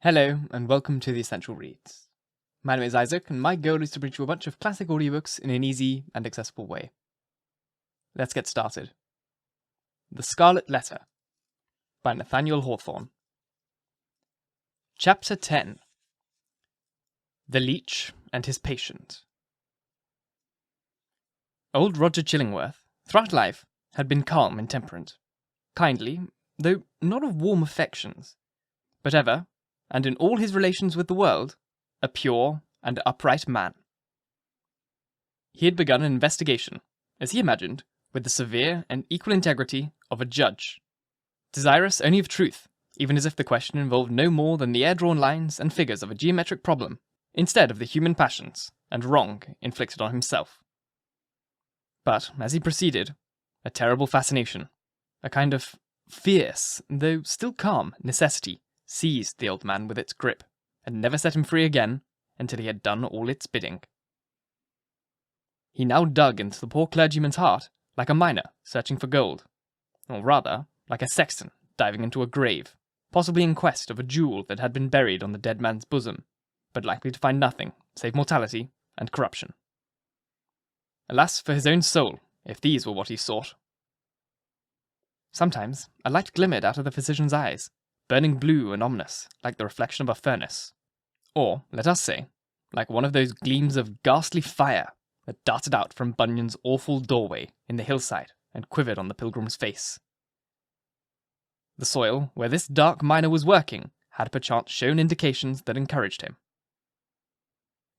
Hello, and welcome to the Essential Reads. My name is Isaac, and my goal is to bring you a bunch of classic audiobooks in an easy and accessible way. Let's get started. The Scarlet Letter by Nathaniel Hawthorne. Chapter 10. The Leech and His Patient. Old Roger Chillingworth, throughout life, had been calm and temperate, kindly, though not of warm affections, but ever, and in all his relations with the world, a pure and upright man. He had begun an investigation, as he imagined, with the severe and equal integrity of a judge, desirous only of truth, even as if the question involved no more than the air-drawn lines and figures of a geometric problem, instead of the human passions and wrong inflicted on himself. But, as he proceeded, a terrible fascination, a kind of fierce, though still calm, necessity seized the old man with its grip, and never set him free again until he had done all its bidding. He now dug into the poor clergyman's heart like a miner searching for gold, or rather, like a sexton diving into a grave, possibly in quest of a jewel that had been buried on the dead man's bosom, but likely to find nothing save mortality and corruption. Alas for his own soul, if these were what he sought. Sometimes a light glimmered out of the physician's eyes, burning blue and ominous, like the reflection of a furnace. Or, let us say, like one of those gleams of ghastly fire that darted out from Bunyan's awful doorway in the hillside and quivered on the pilgrim's face. The soil where this dark miner was working had perchance shown indications that encouraged him.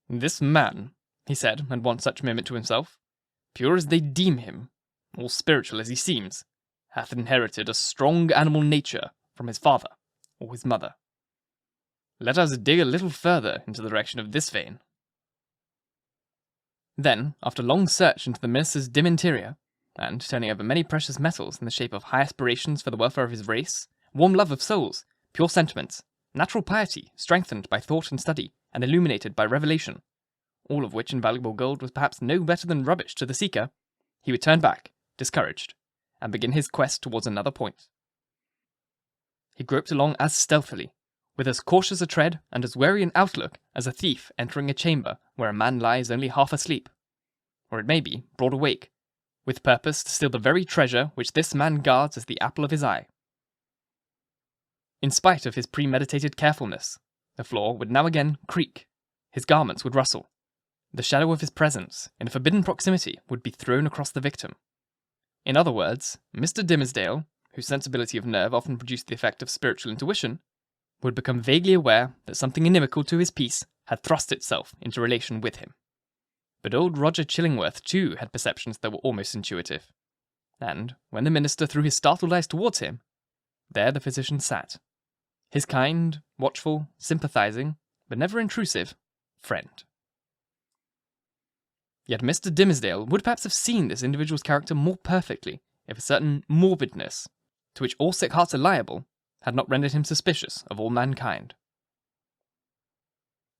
"This man," he said at one such moment to himself, "pure as they deem him, or spiritual as he seems, hath inherited a strong animal nature from his father or his mother. Let us dig a little further into the direction of this vein." Then, after long search into the minister's dim interior, and turning over many precious metals in the shape of high aspirations for the welfare of his race, warm love of souls, pure sentiments, natural piety strengthened by thought and study, and illuminated by revelation, all of which invaluable gold was perhaps no better than rubbish to the seeker, he would turn back, discouraged, and begin his quest towards another point. He groped along as stealthily, with as cautious a tread and as wary an outlook as a thief entering a chamber where a man lies only half asleep, or it may be, broad awake, with purpose to steal the very treasure which this man guards as the apple of his eye. In spite of his premeditated carefulness, the floor would now again creak, his garments would rustle, the shadow of his presence in a forbidden proximity would be thrown across the victim. In other words, Mr. Dimmesdale, whose sensibility of nerve often produced the effect of spiritual intuition, would become vaguely aware that something inimical to his peace had thrust itself into relation with him. But old Roger Chillingworth too had perceptions that were almost intuitive, and when the minister threw his startled eyes towards him, there the physician sat, his kind, watchful, sympathizing, but never intrusive, friend. Yet Mr. Dimmesdale would perhaps have seen this individual's character more perfectly if a certain morbidness, to which all sick hearts are liable, had not rendered him suspicious of all mankind.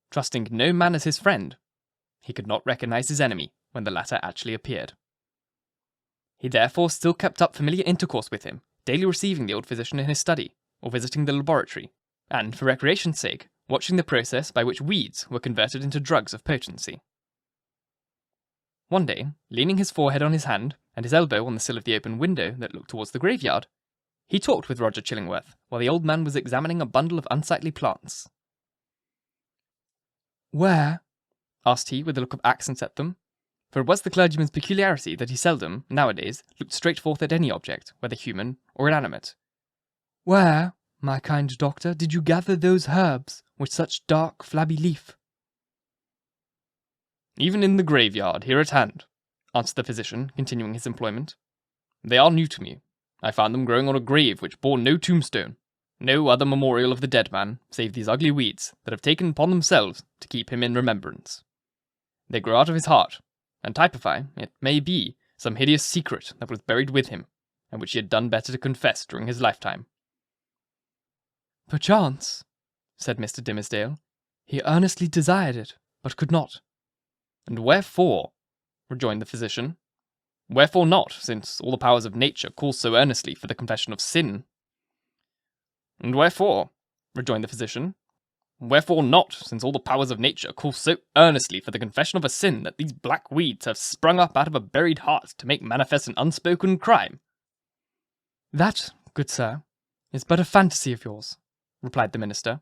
Trusting no man as his friend, he could not recognize his enemy when the latter actually appeared. He therefore still kept up familiar intercourse with him, daily receiving the old physician in his study, or visiting the laboratory, and, for recreation's sake, watching the process by which weeds were converted into drugs of potency. One day, leaning his forehead on his hand, and his elbow on the sill of the open window that looked towards the graveyard, he talked with Roger Chillingworth while the old man was examining a bundle of unsightly plants. "Where?" asked he with a look of accents at them, for it was the clergyman's peculiarity that he seldom, nowadays, looked straight forth at any object, whether human or inanimate. "Where, my kind doctor, did you gather those herbs with such dark, flabby leaf?" "Even in the graveyard, here at hand," answered the physician, continuing his employment. "They are new to me. I found them growing on a grave which bore no tombstone, no other memorial of the dead man, save these ugly weeds that have taken upon themselves to keep him in remembrance. They grow out of his heart, and typify, it may be, some hideous secret that was buried with him, and which he had done better to confess during his lifetime." "Perchance," said Mr. Dimmesdale, "he earnestly desired it, but could not." "And wherefore?" rejoined the physician. "Wherefore not, since all the powers of nature call so earnestly for the confession of sin?" "And wherefore?" rejoined the physician. Wherefore not, since all the powers of nature call so earnestly for the confession of a sin that these black weeds have sprung up out of a buried heart to make manifest an unspoken crime? That, good sir, is but a fantasy of yours, replied the minister.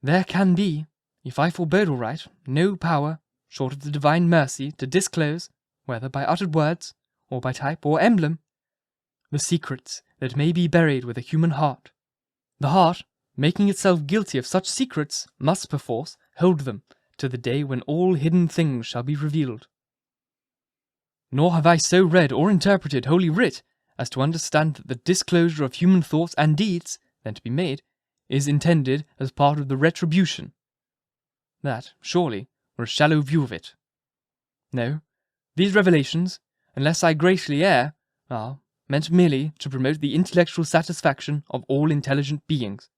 There can be, if I forebode aright, no power, short of the divine mercy, to disclose, whether by uttered words, or by type or emblem, the secrets that may be buried with a human heart. The heart, making itself guilty of such secrets, must perforce hold them to the day when all hidden things shall be revealed. Nor have I so read or interpreted Holy Writ as to understand that the disclosure of human thoughts and deeds, then to be made, is intended as part of the retribution. That, surely, were a shallow view of it. No, these revelations, unless I greatly err, are meant merely to promote the intellectual satisfaction of all intelligent beings,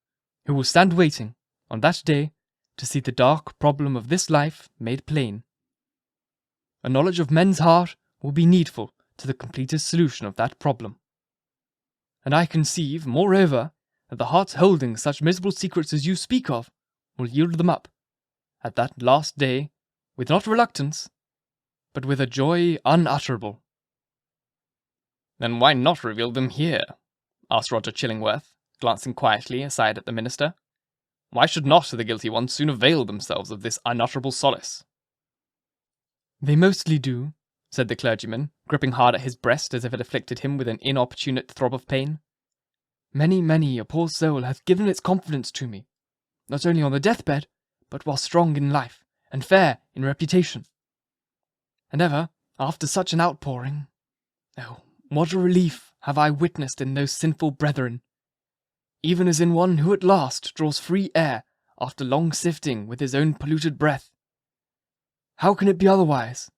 who will stand waiting, on that day, to see the dark problem of this life made plain. A knowledge of men's heart will be needful to the completest solution of that problem. And I conceive, moreover, that the hearts holding such miserable secrets as you speak of will yield them up, at that last day, with not reluctance, but with a joy unutterable. Then why not reveal them here? Asked Roger Chillingworth, glancing quietly aside at the minister. Why should not the guilty ones soon avail themselves of this unutterable solace? They mostly do, said the clergyman, gripping hard at his breast as if it afflicted him with an inopportune throb of pain. Many a poor soul hath given its confidence to me, not only on the deathbed, but while strong in life, and fair in reputation. And ever, after such an outpouring, oh, what a relief have I witnessed in those sinful brethren, even as in one who at last draws free air after long sifting with his own polluted breath. How can it be otherwise?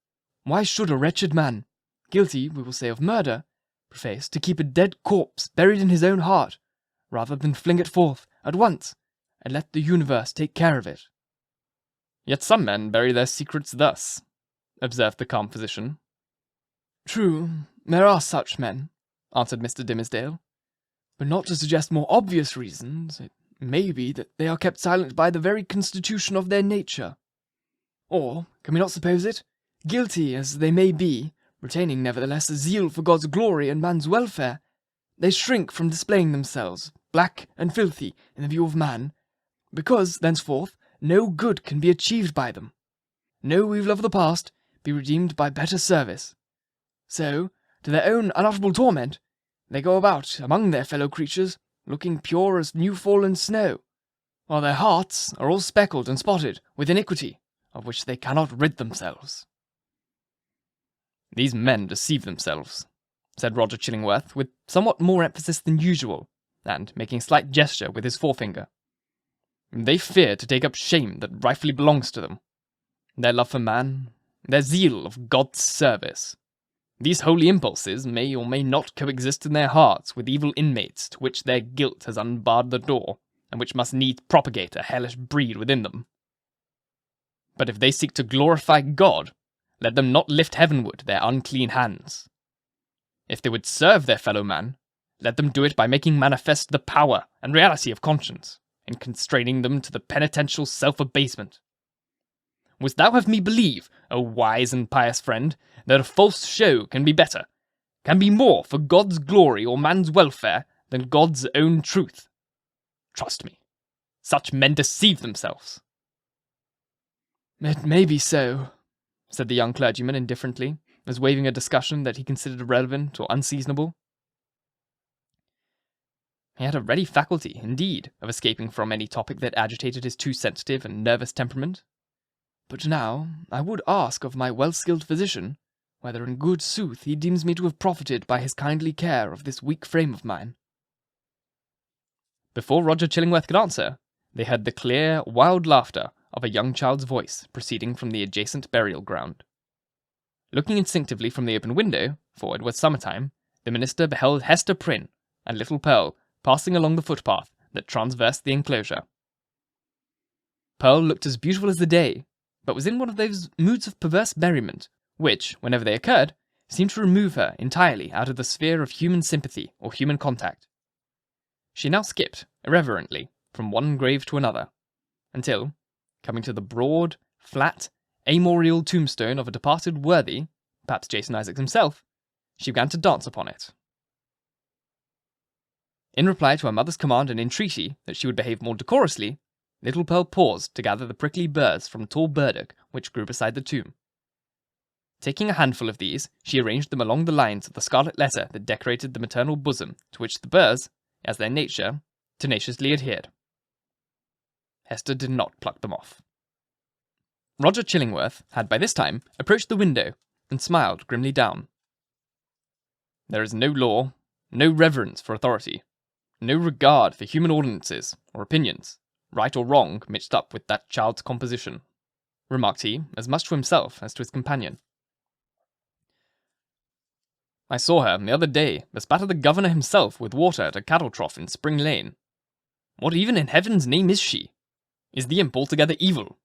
Why should a wretched man, guilty, we will say, of murder, preface to keep a dead corpse buried in his own heart, rather than fling it forth at once, and let the universe take care of it? Yet some men bury their secrets thus, observed the calm physician. True, there are such men, answered Mr. Dimmesdale, but not to suggest more obvious reasons, it may be that they are kept silent by the very constitution of their nature. Or, can we not suppose it, guilty as they may be, retaining nevertheless a zeal for God's glory and man's welfare, they shrink from displaying themselves, black and filthy, in the view of man, because, thenceforth, no good can be achieved by them, no evil of the past be redeemed by better service. So, to their own unutterable torment, they go about among their fellow creatures, looking pure as new-fallen snow, while their hearts are all speckled and spotted with iniquity, of which they cannot rid themselves. These men deceive themselves, said Roger Chillingworth, with somewhat more emphasis than usual, and making a slight gesture with his forefinger. They fear to take up shame that rightfully belongs to them. Their love for man, their zeal of God's service. These holy impulses may or may not coexist in their hearts with evil inmates to which their guilt has unbarred the door, and which must needs propagate a hellish breed within them. But if they seek to glorify God, let them not lift heavenward their unclean hands. If they would serve their fellow man, let them do it by making manifest the power and reality of conscience, and constraining them to the penitential self-abasement. Wouldst thou have me believe, O wise and pious friend, that a false show can be better, can be more for God's glory or man's welfare than God's own truth? Trust me, such men deceive themselves. It may be so, said the young clergyman indifferently, as waiving a discussion that he considered irrelevant or unseasonable. He had a ready faculty, indeed, of escaping from any topic that agitated his too sensitive and nervous temperament. But now I would ask of my well-skilled physician, whether in good sooth he deems me to have profited by his kindly care of this weak frame of mine. Before Roger Chillingworth could answer, they heard the clear, wild laughter of a young child's voice proceeding from the adjacent burial ground. Looking instinctively from the open window, for it was summertime, the minister beheld Hester Prynne and little Pearl passing along the footpath that traversed the enclosure. Pearl looked as beautiful as the day, but was in one of those moods of perverse merriment which, whenever they occurred, seemed to remove her entirely out of the sphere of human sympathy or human contact. She now skipped, irreverently, from one grave to another, until, coming to the broad, flat, amorial tombstone of a departed worthy, perhaps Jason Isaacs himself, she began to dance upon it. In reply to her mother's command and entreaty that she would behave more decorously, little Pearl paused to gather the prickly burrs from a tall burdock which grew beside the tomb. Taking a handful of these, she arranged them along the lines of the scarlet letter that decorated the maternal bosom, to which the burrs, as their nature, tenaciously adhered. Hester did not pluck them off. Roger Chillingworth had by this time approached the window and smiled grimly down. There is no law, no reverence for authority, no regard for human ordinances or opinions, right or wrong, mixed up with that child's composition, remarked he, as much to himself as to his companion. I saw her the other day bespatter the governor himself with water at a cattle trough in Spring Lane. What even in heaven's name is she? Is the imp altogether evil?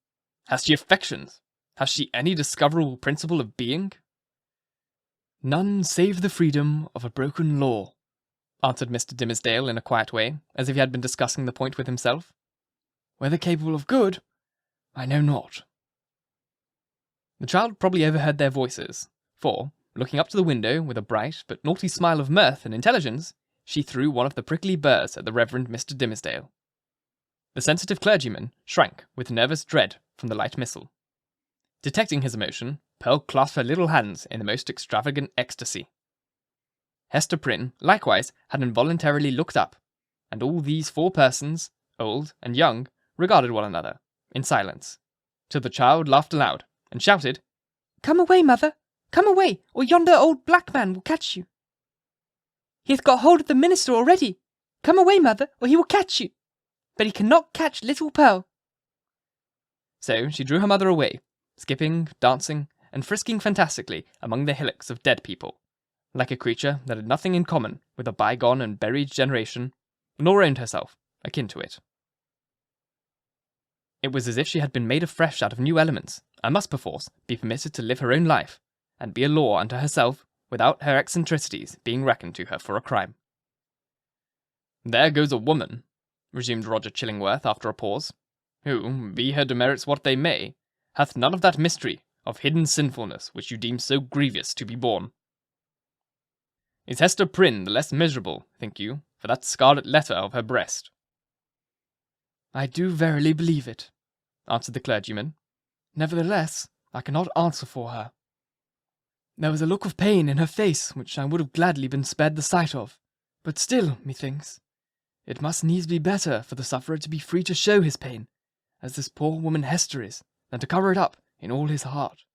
Has she affections? Has she any discoverable principle of being? None save the freedom of a broken law, answered Mr. Dimmesdale in a quiet way, as if he had been discussing the point with himself. Whether capable of good, I know not. The child probably overheard their voices, for, looking up to the window with a bright but naughty smile of mirth and intelligence, she threw one of the prickly burrs at the Reverend Mr. Dimmesdale. The sensitive clergyman shrank with nervous dread from the light missile. Detecting his emotion, Pearl clasped her little hands in the most extravagant ecstasy. Hester Prynne, likewise, had involuntarily looked up, and all these 4 persons, old and young, regarded one another, in silence, till the child laughed aloud, and shouted, "Come away, mother! Come away, or yonder old black man will catch you. He hath got hold of the minister already. Come away, mother, or he will catch you. But he cannot catch little Pearl." So she drew her mother away, skipping, dancing, and frisking fantastically among the hillocks of dead people, like a creature that had nothing in common with a bygone and buried generation, nor owned herself akin to it. It was as if she had been made afresh out of new elements, and must perforce be permitted to live her own life, and be a law unto herself, without her eccentricities being reckoned to her for a crime. "There goes a woman," resumed Roger Chillingworth after a pause, "who, be her demerits what they may, hath none of that mystery of hidden sinfulness which you deem so grievous to be borne. Is Hester Prynne the less miserable, think you, for that scarlet letter of her breast?" I do verily believe it, answered the clergyman. Nevertheless, I cannot answer for her. There was a look of pain in her face which I would have gladly been spared the sight of, but still, methinks, it must needs be better for the sufferer to be free to show his pain, as this poor woman Hester is, than to cover it up in all his heart.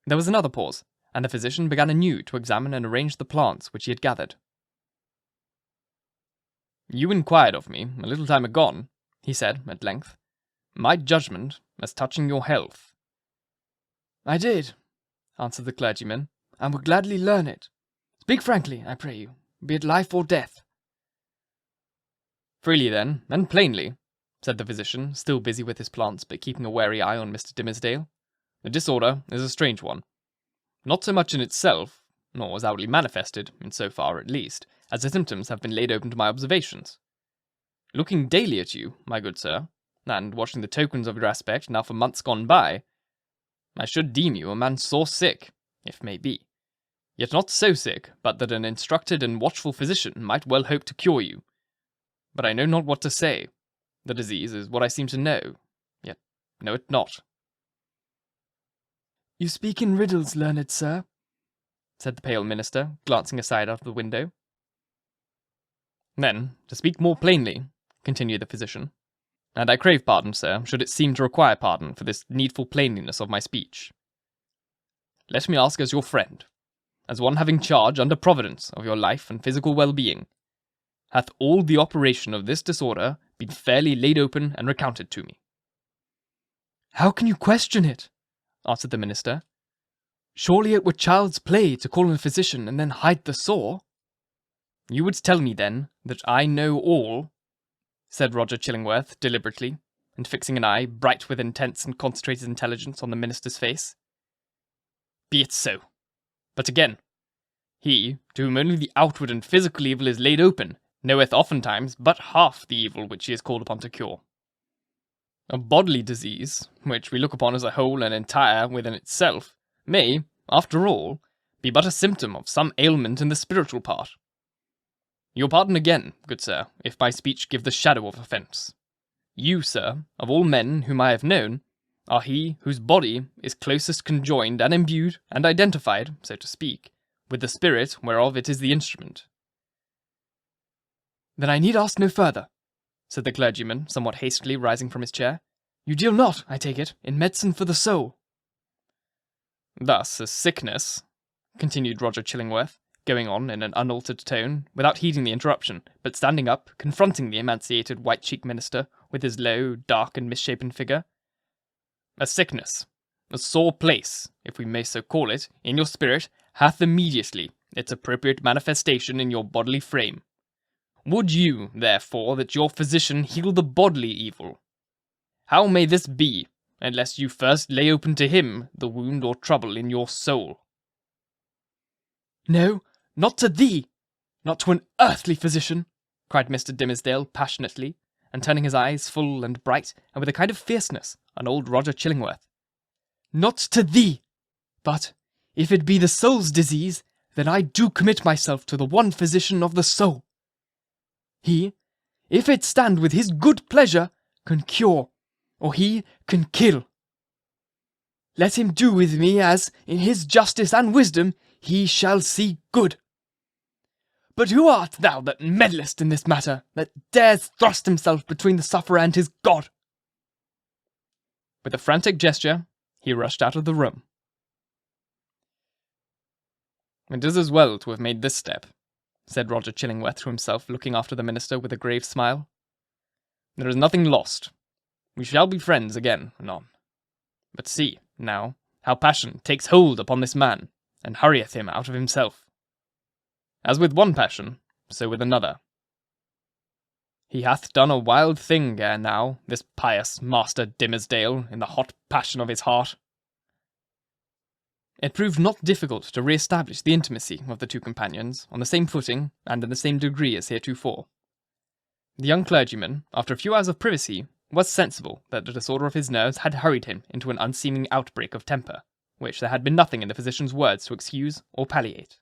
There was another pause, and the physician began anew to examine and arrange the plants which he had gathered. "You inquired of me, a little time agone," he said, at length, "my judgment as touching your health." I did, answered the clergyman, and would gladly learn it. Speak frankly, I pray you, be it life or death. "Freely then, and plainly," said the physician, still busy with his plants, but keeping a wary eye on Mr. Dimmesdale. "The disorder is a strange one. Not so much in itself, nor as outwardly manifested, in so far at least, as the symptoms have been laid open to my observations. Looking daily at you, my good sir, and watching the tokens of your aspect now for months gone by, I should deem you a man sore sick, if may be, yet not so sick but that an instructed and watchful physician might well hope to cure you. But I know not what to say. The disease is what I seem to know, yet know it not." You speak in riddles, learned sir, said the pale minister, glancing aside out of the window. "Then, to speak more plainly," continued the physician, "and I crave pardon, sir, should it seem to require pardon for this needful plainness of my speech. Let me ask as your friend, as one having charge under Providence of your life and physical well-being, hath all the operation of this disorder been fairly laid open and recounted to me?" How can you question it? Answered the minister. Surely it were child's play to call in a physician and then hide the sore. "You would tell me, then, that I know all?" said Roger Chillingworth deliberately, and fixing an eye, bright with intense and concentrated intelligence, on the minister's face. "Be it so. But again, he, to whom only the outward and physical evil is laid open, knoweth oftentimes but half the evil which he is called upon to cure. A bodily disease, which we look upon as a whole and entire within itself, may, after all, be but a symptom of some ailment in the spiritual part. Your pardon again, good sir, if my speech give the shadow of offence. You, sir, of all men whom I have known, are he whose body is closest conjoined and imbued and identified, so to speak, with the spirit whereof it is the instrument. Then I need ask no further, said the clergyman, somewhat hastily rising from his chair. You deal not, I take it, in medicine for the soul. Thus, a sickness, continued Roger Chillingworth, going on in an unaltered tone, without heeding the interruption, but standing up, confronting the emaciated white-cheeked minister with his low, dark, and misshapen figure. A sickness, a sore place, if we may so call it, in your spirit, hath immediately its appropriate manifestation in your bodily frame. Would you, therefore, that your physician heal the bodily evil? How may this be, unless you first lay open to him the wound or trouble in your soul? No, not to thee, not to an earthly physician, cried Mr. Dimmesdale passionately, and turning his eyes full and bright, and with a kind of fierceness, on old Roger Chillingworth. Not to thee, but, if it be the soul's disease, then I do commit myself to the one physician of the soul. He, if it stand with his good pleasure, can cure, or he can kill. Let him do with me as, in his justice and wisdom, he shall see good. But who art thou that meddlest in this matter, that dares thrust himself between the sufferer and his God? With a frantic gesture, he rushed out of the room. It is as well to have made this step, said Roger Chillingworth to himself, looking after the minister with a grave smile. There is nothing lost. We shall be friends again anon. But see, now, how passion takes hold upon this man, and hurrieth him out of himself. As with one passion, so with another. He hath done a wild thing ere now, this pious Master Dimmesdale, in the hot passion of his heart. It proved not difficult to re-establish the intimacy of the two companions, on the same footing and in the same degree as heretofore. The young clergyman, after a few hours of privacy, was sensible that the disorder of his nerves had hurried him into an unseemly outbreak of temper, which there had been nothing in the physician's words to excuse or palliate.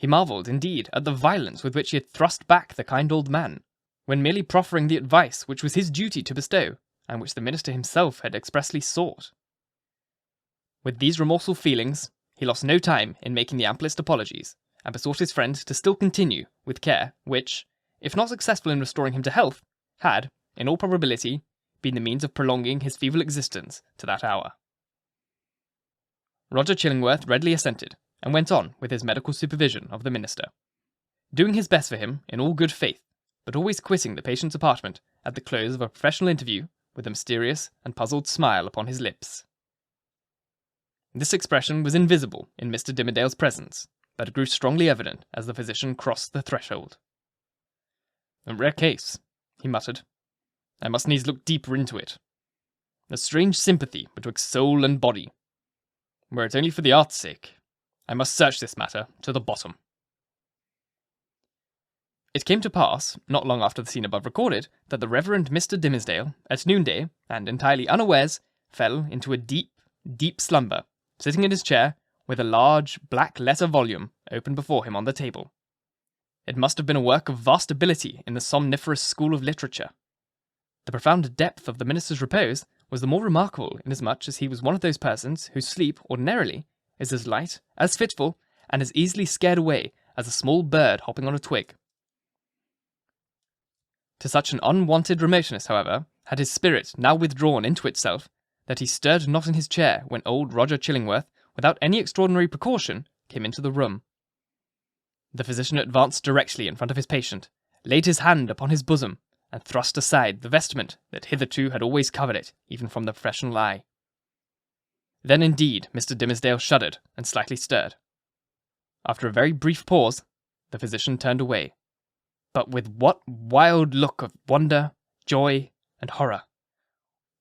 He marvelled, indeed, at the violence with which he had thrust back the kind old man, when merely proffering the advice which was his duty to bestow, and which the minister himself had expressly sought. With these remorseful feelings, he lost no time in making the amplest apologies, and besought his friend to still continue, with care, which, if not successful in restoring him to health, had, in all probability, been the means of prolonging his feeble existence to that hour. Roger Chillingworth readily assented, and went on with his medical supervision of the minister, doing his best for him in all good faith, but always quitting the patient's apartment at the close of a professional interview with a mysterious and puzzled smile upon his lips. This expression was invisible in Mr. Dimmesdale's presence, but it grew strongly evident as the physician crossed the threshold. A rare case, he muttered. I must needs look deeper into it. A strange sympathy betwixt soul and body. Were it only for the art's sake, I must search this matter to the bottom. It came to pass, not long after the scene above recorded, that the Reverend Mr. Dimmesdale, at noonday, and entirely unawares, fell into a deep, deep slumber, sitting in his chair, with a large black-letter volume open before him on the table. It must have been a work of vast ability in the somniferous school of literature. The profound depth of the minister's repose was the more remarkable inasmuch as he was one of those persons whose sleep, ordinarily, is as light, as fitful, and as easily scared away as a small bird hopping on a twig. To such an unwonted remoteness, however, had his spirit now withdrawn into itself, that he stirred not in his chair when old Roger Chillingworth, without any extraordinary precaution, came into the room. The physician advanced directly in front of his patient, laid his hand upon his bosom, and thrust aside the vestment that hitherto had always covered it, even from the professional eye. Then indeed Mr. Dimmesdale shuddered and slightly stirred. After a very brief pause, the physician turned away, but with what wild look of wonder, joy, and horror!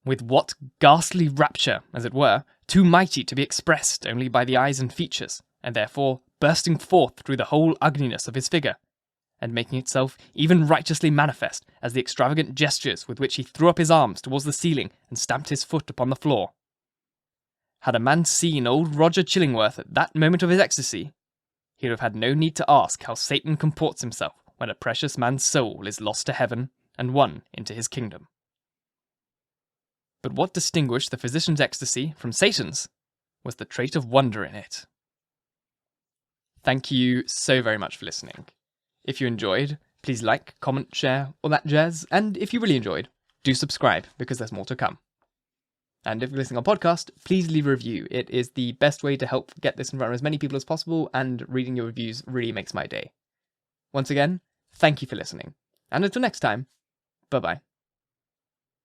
With what ghastly rapture, as it were, too mighty to be expressed only by the eyes and features, and therefore bursting forth through the whole ugliness of his figure, and making itself even righteously manifest as the extravagant gestures with which he threw up his arms towards the ceiling and stamped his foot upon the floor. Had a man seen old Roger Chillingworth at that moment of his ecstasy, he would have had no need to ask how Satan comports himself when a precious man's soul is lost to heaven and won into his kingdom. But what distinguished the physician's ecstasy from Satan's was the trait of wonder in it. Thank you so very much for listening. If you enjoyed, please like, comment, share, all that jazz, and if you really enjoyed, do subscribe, because there's more to come. And if you're listening on podcast, please leave a review. It is the best way to help get this in front of as many people as possible, and reading your reviews really makes my day. Once again, thank you for listening, and until next time, bye-bye.